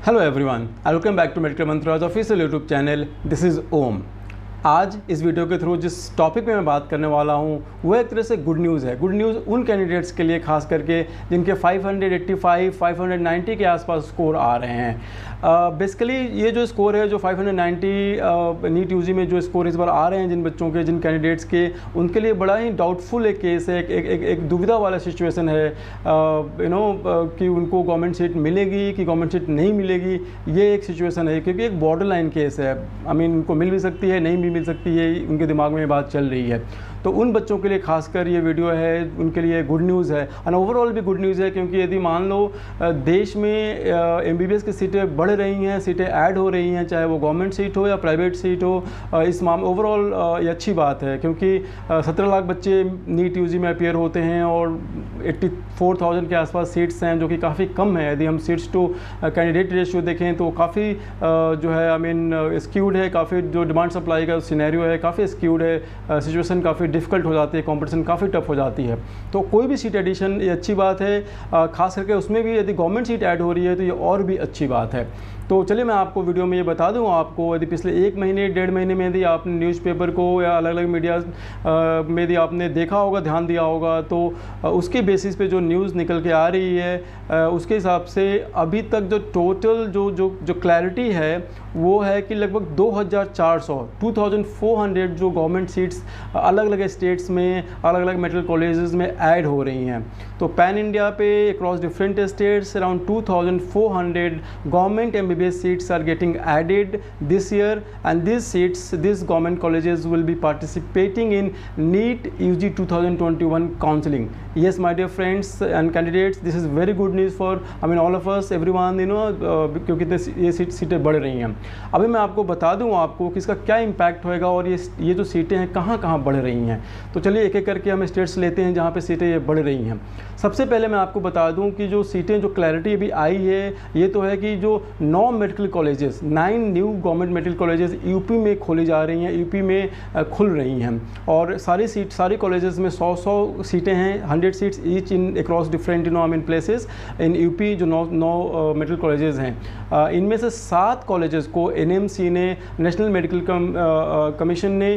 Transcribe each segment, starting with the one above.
Hello everyone, welcome back to medical mantras official YouTube channel. This is Om. आज इस video के through जिस topic पे मैं बात करने वाला हूँ वो एक तरह से गुड न्यूज़ है। गुड न्यूज़ उन कैंडिडेट्स के लिए खास करके जिनके 585, 590 के आसपास स्कोर आ रहे हैं। बेसिकली ये जो स्कोर है, जो 590 नीट यूजी में जो स्कोर इस बार आ रहे हैं जिन बच्चों के, जिन कैंडिडेट्स के, उनके लिए बड़ा ही डाउटफुल एक केस है, एक दुविधा वाला सिचुएशन है कि उनको गवर्नमेंट सीट मिलेगी कि गवर्नमेंट सीट नहीं मिलेगी। ये एक सिचुएशन है क्योंकि एक बॉर्डर लाइन केस है। उनको मिल भी सकती है, नहीं भी मिल सकती है, उनके दिमाग में ये बात चल रही है। तो उन बच्चों के लिए खासकर ये वीडियो है, उनके लिए गुड न्यूज़ है और ओवरऑल भी गुड न्यूज़ है क्योंकि यदि मान लो देश में MBBS की सीटें बढ़ रही हैं, सीटें ऐड हो रही हैं, चाहे वो गवर्नमेंट सीट हो या प्राइवेट सीट हो, इस मामले ओवरऑल ये अच्छी बात है क्योंकि 17 लाख बच्चे नीट यूजी में अपीयर होते हैं और 84,000 के आसपास सीट्स हैं, जो कि काफ़ी कम है। यदि हम सीट्स टू कैंडिडेट रेशियो देखें तो काफ़ी जो है स्क्यूड है, काफ़ी जो डिमांड सप्लाई का सिनेरियो है काफ़ी स्क्यूड है, सिचुएशन काफ़ी डिफ़िकल्ट हो जाती है, कंपटीशन काफ़ी टफ हो जाती है। तो कोई भी सीट एडिशन ये अच्छी बात है, खास करके उसमें भी यदि गवर्नमेंट सीट ऐड हो रही है तो ये और भी अच्छी बात है। तो चलिए मैं आपको वीडियो में ये बता दूँ, आपको यदि पिछले 1 महीने 1.5 महीने में यदि आपने न्यूज़पेपर को या अलग अलग मीडिया में यदि आपने देखा होगा, ध्यान दिया होगा, तो उसके बेसिस पे जो न्यूज़ निकल के आ रही है उसके हिसाब से अभी तक जो टोटल जो क्लैरिटी है वो है कि लगभग 2400 जो गवर्नमेंट सीट्स अलग अलग स्टेट्स में, अलग अलग मेडिकल कॉलेजेस में ऐड हो रही हैं। तो पैन इंडिया पे across different states around 2400 government MBBS seats are getting added this year, and these government colleges will be participating in NEET UG 2021 counseling. Yes, my dear friends and candidates, this is very good news for all of us, everyone, क्योंकि ये सीटें बढ़ रही हैं। अभी मैं आपको बता दूं आपको कि इसका क्या इम्पैक्ट होएगा और ये जो सीटें हैं कहाँ कहाँ बढ़ रही हैं। तो चलिए एक एक करके हम स्टेट्स लेते हैं जहाँ पे सीटें ये बढ़ रही हैं। सबसे पहले मैं आपको बता दूं कि जो सीटें, जो क्लैरिटी अभी आई है ये तो है कि जो 9 medical colleges, 9 new government medical colleges UP में खोली जा रही हैं, यूपी में खुल रही हैं और सारी कॉलेजेस में 100 सीटें हैं, 100 seats each in across different places in UP. जो 9 मेडिकल कॉलेजेस हैं, इनमें से 7 कॉलेजेस को NMC ने, नेशनल मेडिकल कमीशन ने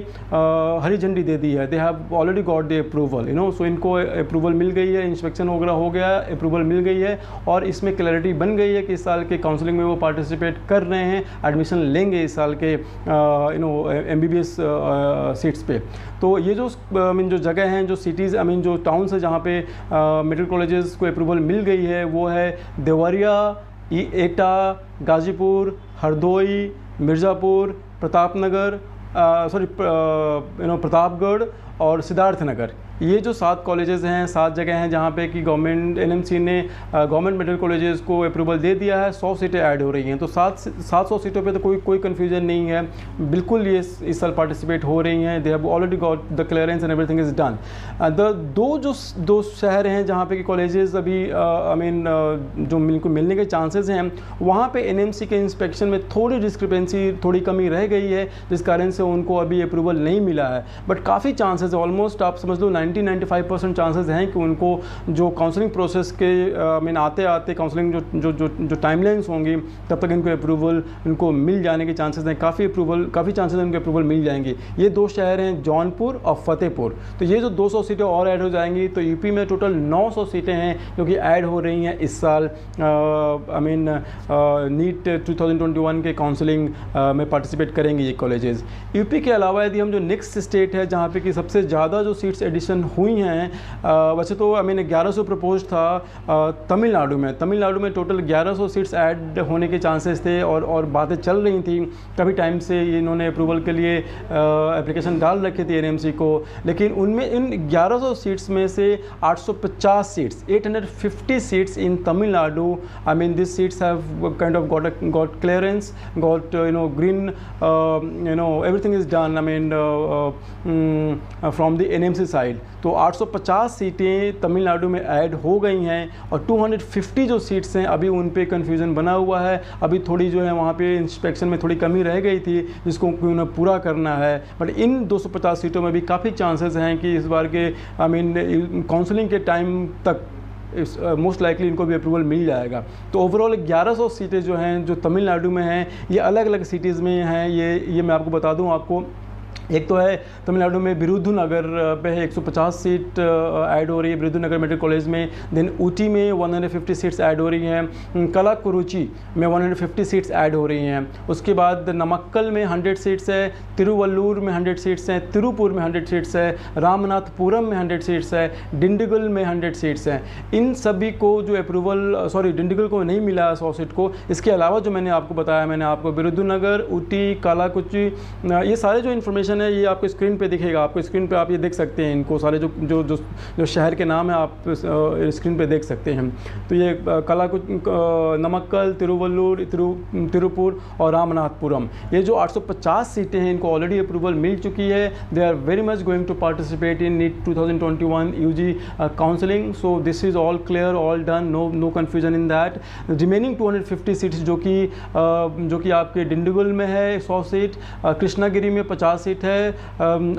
हरी झंडी दे दी है। They have already got the approval, so इनको अप्रूवल मिल गई है, इंस्पेक्शन वगैरह हो गया, अप्रूवल मिल गई है और इसमें क्लैरिटी बन गई है कि इस साल के काउंसलिंग में वो पार्टिसिपेट कर रहे हैं, एडमिशन लेंगे इस साल के MBBS सीट्स पे। तो ये जो जगह हैं, जो सिटीज़, जो टाउन्स है जहाँ पे मेडिकल कॉलेजेस को अप्रूवल मिल गई है वो है देवरिया, एटा, गाजीपुर, हरदोई, मिर्ज़ापुर, प्रतापगढ़ और सिद्धार्थनगर। ये जो 7 कॉलेजेस हैं, 7 जगह हैं जहाँ पे कि गवर्नमेंट NMC ने गवर्नमेंट मेडिकल कॉलेजेस को अप्रूवल दे दिया है। 100 सीटें ऐड हो रही हैं, तो 700 सीटों पे तो कोई कन्फ्यूजन नहीं है, बिल्कुल ये इस साल पार्टिसिपेट हो रही हैं। दे have already got the clearance and everything is done. दो शहर हैं जहाँ पे कि कॉलेजेस अभी जो मिलने के चांसेस हैं, वहाँ पे NMC के इंस्पेक्शन में थोड़ी डिस्क्रिपेंसी, थोड़ी कमी रह गई है, जिस कारण से उनको अभी अप्रूवल नहीं मिला है। बट काफ़ी चांसेस, ऑलमोस्ट आप समझ लो 90-95% चांसेस हैं कि उनको जो काउंसलिंग प्रोसेस के आते आते काउंसलिंग जो टाइमलाइंस होंगी तब तक इनको अप्रूवल इनको मिल जाने के चांसेस हैं। काफ़ी चांसेस हैं उनको अप्रूवल मिल जाएंगे। ये 2 शहर हैं, जौनपुर और फतेहपुर। तो ये जो 200 सीटें और ऐड हो जाएंगी तो यूपी में टोटल 900 सीटें हैं जो कि ऐड हो रही हैं इस साल नीट 2021 के काउंसलिंग में पार्टिसिपेट करेंगे ये कॉलेजेस। यूपी के अलावा यदि हम जो नेक्स्ट स्टेट है जहाँ पे कि सबसे ज़्यादा जो सीट्स एडिशन हुई हैं, वैसे तो 1100 प्रपोज था तमिलनाडु में टोटल 1100 सीट्स ऐड होने के चांसेस थे और बातें चल रही थी कभी टाइम से। इन्होंने अप्रूवल के लिए एप्लीकेशन डाल रखी थी NMC को, लेकिन उनमें इन 1100 सीट्स में से 850 seats, 850 seats in Tamil Nadu, this seats have kind of got clearance, got green, everything is done from the NMC side. तो 850 सीटें तमिलनाडु में ऐड हो गई हैं और 250 जो सीट्स हैं अभी उन पे कन्फ्यूज़न बना हुआ है। अभी थोड़ी जो है वहाँ पे इंस्पेक्शन में थोड़ी कमी रह गई थी जिसको उन्हें पूरा करना है। बट इन 250 सीटों में भी काफ़ी चांसेस हैं कि इस बार के काउंसलिंग के टाइम तक मोस्ट लाइकली इनको भी अप्रूवल मिल जाएगा। तो ओवरऑल 1100 सीटें जो हैं जो तमिलनाडु में हैं, ये अलग अलग सिटीज़ में हैं। ये मैं आपको बता दूं आपको, एक तो है तमिलनाडु में विरुधुनगर पे है 150 सीट ऐड हो रही है विरुधुनगर मेडिकल कॉलेज में। देन ऊटी में 150 सीट्स ऐड हो रही हैं। कलाकुरुचि में 150 सीट्स ऐड हो रही हैं। उसके बाद नमक्कल में 100 सीट्स है, तिरुवल्लूर में 100 सीट्स हैं, तिरुपुर में 100 सीट्स है, रामनाथपुरम में 100 सीट्स है, डिंडिगल में 100 सीट्स हैं। इन सभी को जो अप्रूवल, सॉरी डिंडिगल को नहीं मिला है 100 सीट को। इसके अलावा जो मैंने आपको बताया, मैंने आपको विरुधुनगर, ऊटी, कालाकुरुचि, ये सारे जो इन्फॉर्मेशन है ये आपको स्क्रीन पे दिखेगा। आपको स्क्रीन पे आप ये देख सकते हैं, इनको सारे जो शहर के नाम है आप स्क्रीन पे देख सकते हैं। तो ये नमक्कल, तिरुवल्लूर, तिरुपुर और रामनाथपुरम, ये जो 850 सीटें हैं इनको ऑलरेडी अप्रूवल मिल चुकी है। They are very much going to participate in NEET 2021 UG counselling. So this is all clear, all done, no confusion in that. Remaining 250 seats जो कि आपके डिंडिगल में है 100 सीट, कृष्णागिरी में 50 सीट है,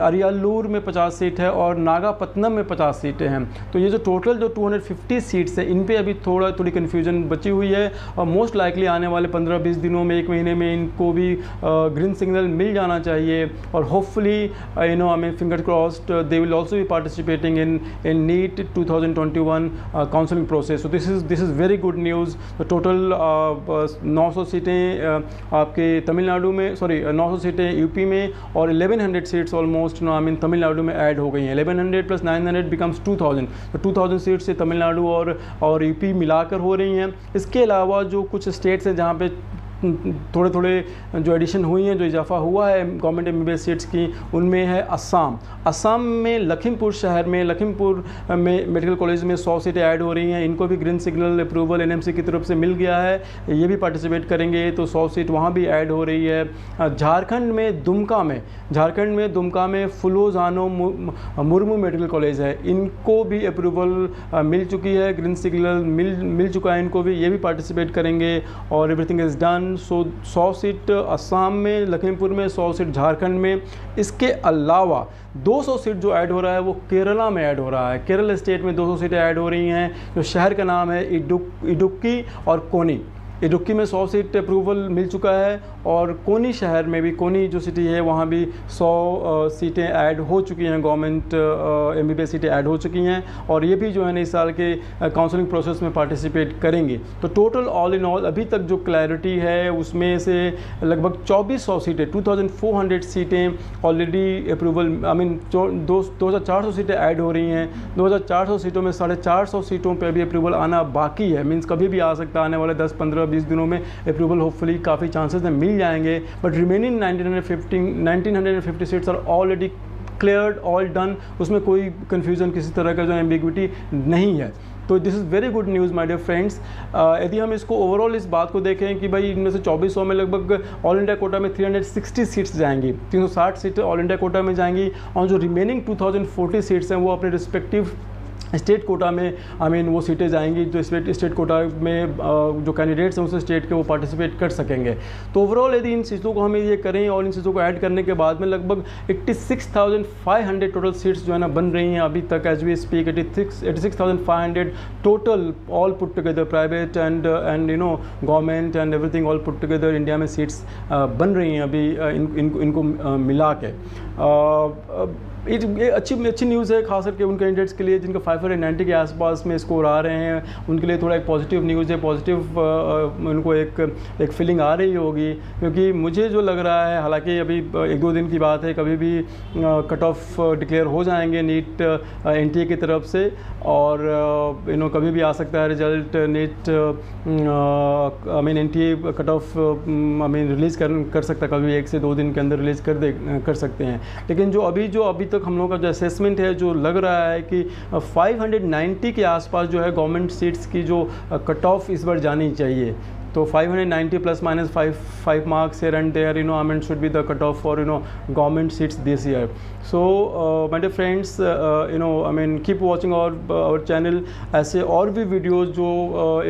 अरियालूर में 50 सीट है और नागापत्तनम में 50 सीटें हैं। तो ये जो टोटल जो 250 सीट्स हैं इन पे अभी थोड़ी कन्फ्यूजन बची हुई है और मोस्ट लाइकली आने वाले 15-20 दिनों में, 1 महीने में इनको भी ग्रीन सिग्नल मिल जाना चाहिए। और hopefully I mean finger crossed they will also be participating in NEET 2021 counselling process. So this is very good news. तो टोटल 900 सीटें आपके तमिलनाडु में, सॉरी 900 सीटें यूपी में और 1100 seats almost I mean Tamil Nadu में ऐड हो गई हैं। 1100 प्लस 900 बिकम्स 2000। तो 2000 सीट्स से तमिलनाडु और यूपी मिलाकर हो रही हैं। इसके अलावा जो कुछ स्टेट्स हैं जहाँ पे थोड़े जो एडिशन हुई हैं, जो इजाफा हुआ है गवर्नमेंट MBBS सीट्स की, उनमें है असम में लखीमपुर शहर में, लखीमपुर में मेडिकल कॉलेज में 100 सीटें ऐड हो रही हैं। इनको भी ग्रीन सिग्नल अप्रूवल NMC की तरफ से मिल गया है, ये भी पार्टिसिपेट करेंगे, तो 100 सीट वहाँ भी ऐड हो रही है। झारखंड में दुमका में फुलोजानो मुर्मू मेडिकल कॉलेज है, इनको भी अप्रूवल मिल चुकी है, ग्रीन सिग्नल मिल चुका है इनको भी, ये भी पार्टिसिपेट करेंगे और everything is done. So 100 seat Assam में, लखीमपुर में, 100 सीट झारखंड में। इसके अलावा 200 सीट जो ऐड हो रहा है वो केरला में ऐड हो रहा है। केरल स्टेट में 200 सीटें ऐड हो रही हैं। जो शहर का नाम है इडुक्की और कोनी। इडुक्की में 100 सीट अप्रूवल मिल चुका है और कोनी शहर में भी, कोनी जो सिटी है वहाँ भी 100 सीटें ऐड हो चुकी हैं, गवर्नमेंट MBBS सीटें ऐड हो चुकी हैं और ये भी जो है ना इस साल के काउंसलिंग प्रोसेस में पार्टिसिपेट करेंगे। तो टोटल ऑल इन ऑल अभी तक जो क्लैरिटी है उसमें से लगभग 2400 सीटें, 2400 सीटें ऑलरेडी अप्रूवल, आई मीन 2400 सीटें ऐड हो रही हैं। 2400 सीटों में 450 सीटों पर अभी अप्रूवल आना बाकी है। मीन्स कभी भी आ सकता है, आने वाले 10-15-20 दिनों में अप्रूवल होपफुली काफ़ी चांसेस हैं मिल जाएंगे। But remaining 1950 seats are already cleared, all done. उसमें कोई कन्फ्यूज़न, किसी तरह का जो एम्बिग्विटी नहीं है। तो this is very good news my dear friends. यदि हम इसको ओवरऑल इस बात को देखें कि भाई इनमें से 2400 में लगभग ऑल इंडिया कोटा में 360 सीट्स जाएंगी, 360 सीटें ऑल इंडिया कोटा में जाएंगी और जो रिमेनिंग 2040 सीट्स हैं वो अपने रिस्पेक्टिव स्टेट कोटा में, आई मीन वो सीटें जाएंगी जो स्टेट कोटा में जो कैंडिडेट्स हैं उस स्टेट के वो पार्टिसिपेट कर सकेंगे। तो ओवरऑल यदि इन चीज़ों को हम ये करें और इन चीज़ों को ऐड करने के बाद में लगभग 86,500 टोटल सीट्स जो है ना बन रही हैं अभी तक as we speak. 86,500 total all put together, private and government and everything all put together India में सीट्स बन रही हैं अभी इनको मिला के। ये अच्छी न्यूज़ है, खास करके उन कैंडिडेट्स के लिए जिनका 590 के आसपास में स्कोर आ रहे हैं, उनके लिए थोड़ा एक पॉजिटिव न्यूज़ है। पॉजिटिव उनको एक फीलिंग आ रही होगी, क्योंकि मुझे जो लग रहा है, हालांकि अभी 1-2 दिन की बात है, कभी भी कट ऑफ डिक्लेयर हो जाएंगे नीट NTA की तरफ से और कभी भी आ सकता है result NEET I mean NTA cut off I mean release कर सकता है, कभी 1 से 2 दिन के अंदर रिलीज़ कर सकते हैं। लेकिन जो अभी तक हम लोगों का जो असेसमेंट है, जो लग रहा है कि 590 के आसपास जो है गवर्नमेंट सीट्स की जो कट ऑफ इस बार जानी चाहिए। तो 590 plus minus 5 marks here and there, I mean, should be the cutoff for government seats this year. So my dear friends, I mean, keep watching our channel. ऐसे और भी videos जो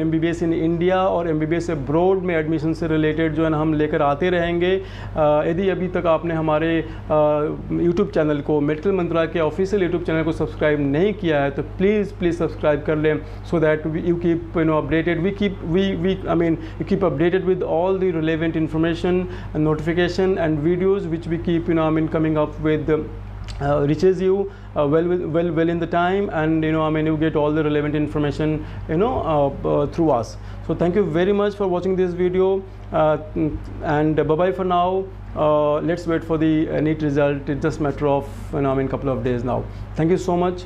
MBBS इन इंडिया और MBBS abroad में admission से related जो है ना हम लेकर आते रहेंगे। यदि अभी तक आपने हमारे यूट्यूब चैनल को, मेडिकल मंत्रा के ऑफिशियल यूट्यूब चैनल को सब्सक्राइब नहीं किया है तो प्लीज़ सब्सक्राइब कर लें, so that you keep updated, you keep updated with all the relevant information and notification and videos which we keep coming up with, reaches you well in the time, and you get all the relevant information through us. So thank you very much for watching this video, and bye bye for now. Let's wait for the NEET result. It's just a matter of couple of days now. Thank you so much.